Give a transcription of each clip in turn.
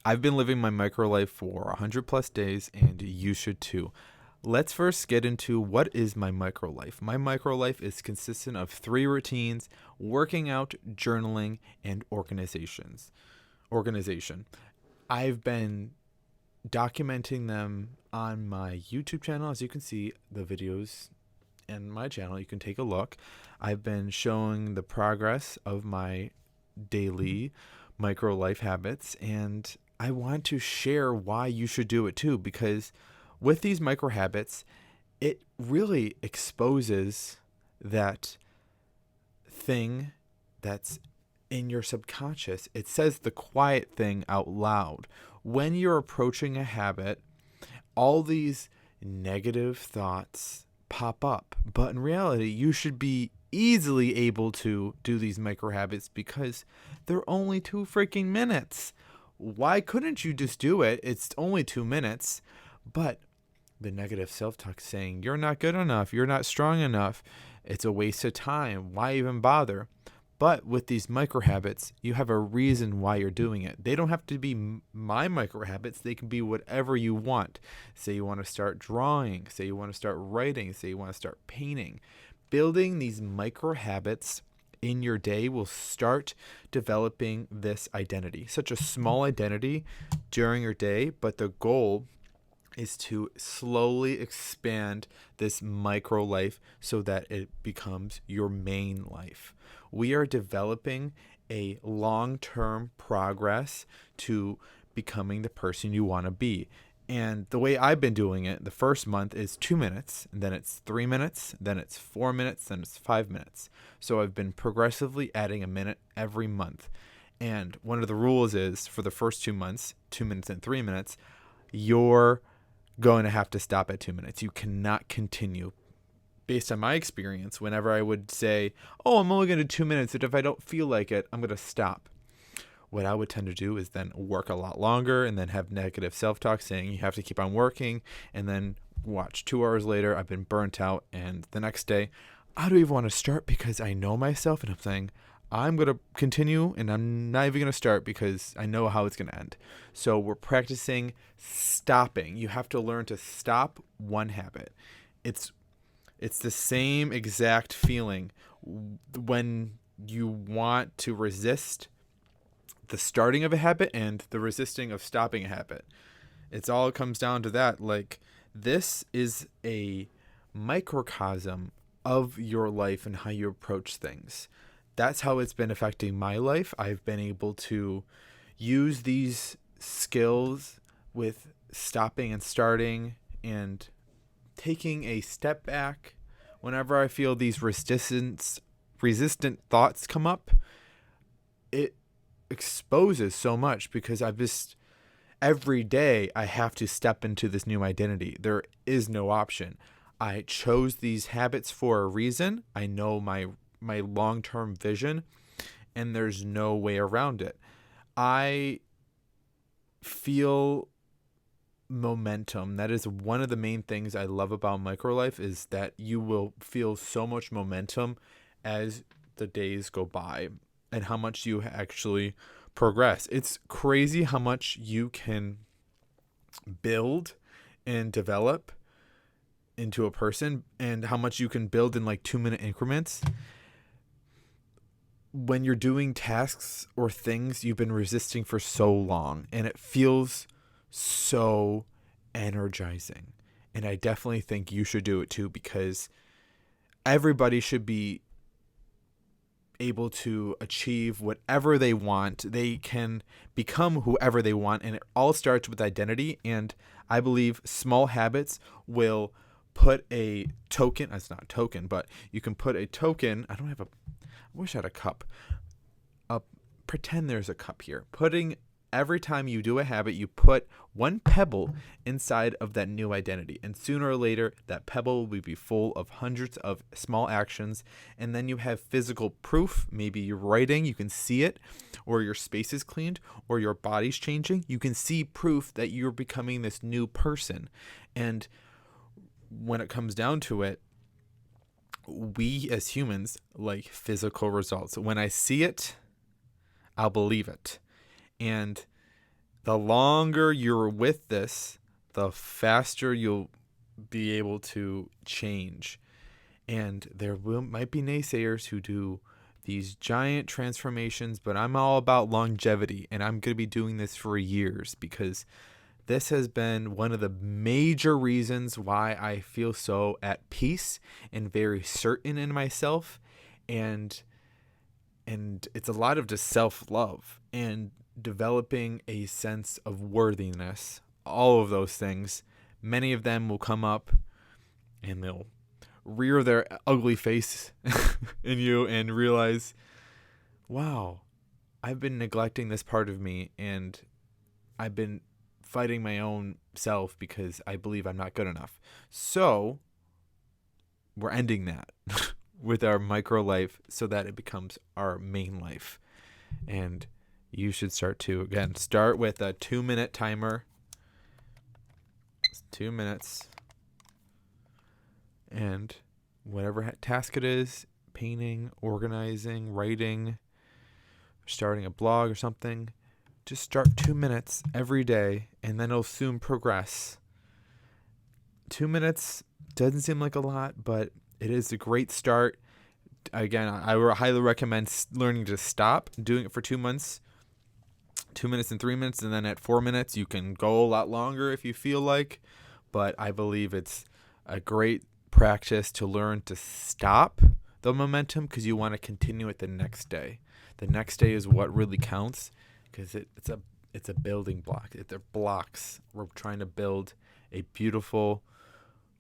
I've been living my micro life for 100 plus days, and you should too. Let's first get into what is my micro life. My micro life is consistent of three routines: working out, journaling, and organization. I've been documenting them on my YouTube channel. As you can see, the videos in my channel, you can take a look. I've been showing the progress of my daily micro life habits, and I want to share why you should do it too, because with these micro habits, it really exposes that thing that's in your subconscious. It says the quiet thing out loud. When you're approaching a habit, all these negative thoughts pop up. But in reality, you should be easily able to do these micro habits because they're only 2 freaking minutes. Why couldn't you just do it? It's only 2 minutes. But the negative self-talk saying, you're not good enough, you're not strong enough, it's a waste of time, why even bother? But with these micro habits, you have a reason why you're doing it. They don't have to be my micro habits. They can be whatever you want. Say you want to start drawing. Say you want to start writing. Say you want to start painting. Building these micro habits in your day will start developing this identity. Such a small identity during your day, but the goal is to slowly expand this micro life so that it becomes your main life. We are developing a long-term progress to becoming the person you want to be. And the way I've been doing it, the first month is 2 minutes, and then it's 3 minutes, then it's 4 minutes, then it's 5 minutes. So I've been progressively adding a minute every month. And one of the rules is for the first 2 months, 2 minutes and 3 minutes, you're going to have to stop at 2 minutes. You cannot continue. Based on my experience, whenever I would say, oh, I'm only going to do 2 minutes, and if I don't feel like it, I'm going to stop. What I would tend to do is then work a lot longer and then have negative self-talk saying you have to keep on working, and then watch 2 hours later, I've been burnt out, and the next day, I don't even want to start because I know myself, and I'm saying, I'm going to continue, and I'm not even going to start because I know how it's going to end. So we're practicing stopping. You have to learn to stop one habit. It's the same exact feeling when you want to resist the starting of a habit and the resisting of stopping a habit. It all comes down to that. Like, this is a microcosm of your life and how you approach things. That's how it's been affecting my life. I've been able to use these skills with stopping and starting and taking a step back whenever I feel these resistant thoughts come up. It exposes so much because every day I have to step into this new identity. There is no option. I chose these habits for a reason. I know my long-term vision, and there's no way around it. I feel momentum. That is one of the main things I love about microlife, is that you will feel so much momentum as the days go by and how much you actually progress. It's crazy how much you can build and develop into a person, and how much you can build in like 2-minute increments when you're doing tasks or things you've been resisting for so long, and it feels so energizing. And I definitely think you should do it too, because everybody should be able to achieve whatever they want. They can become whoever they want, and it all starts with identity. And I believe small habits will put a token, it's not a token, but you can put a token. I wish I had a cup. Pretend there's a cup here. Every time you do a habit, you put one pebble inside of that new identity. And sooner or later, that pebble will be full of hundreds of small actions. And then you have physical proof. Maybe you're writing, you can see it, or your space is cleaned, or your body's changing. You can see proof that you're becoming this new person. And when it comes down to it, we as humans like physical results. When I see it, I'll believe it. And the longer you're with this, the faster you'll be able to change. And might be naysayers who do these giant transformations, but I'm all about longevity, and I'm going to be doing this for years because this has been one of the major reasons why I feel so at peace and very certain in myself. And it's a lot of just self-love and developing a sense of worthiness. All of those things, many of them will come up and they'll rear their ugly face in you and realize, wow, I've been neglecting this part of me, and I've been fighting my own self because I believe I'm not good enough. So we're ending that with our micro life so that it becomes our main life. And you should start to, again, start with a 2-minute timer. It's 2 minutes. And whatever task it is, painting, organizing, writing, starting a blog or something, just start 2 minutes every day, and then it'll soon progress. 2 minutes doesn't seem like a lot, but it is a great start. Again, I would highly recommend learning to stop, doing it for 2 months, 2 minutes and 3 minutes, and then at 4 minutes, you can go a lot longer if you feel like. But I believe it's a great practice to learn to stop the momentum because you want to continue it the next day. The next day is what really counts because it's a building block. They're blocks. We're trying to build a beautiful,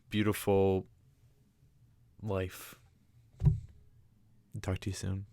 beautiful life. Talk to you soon.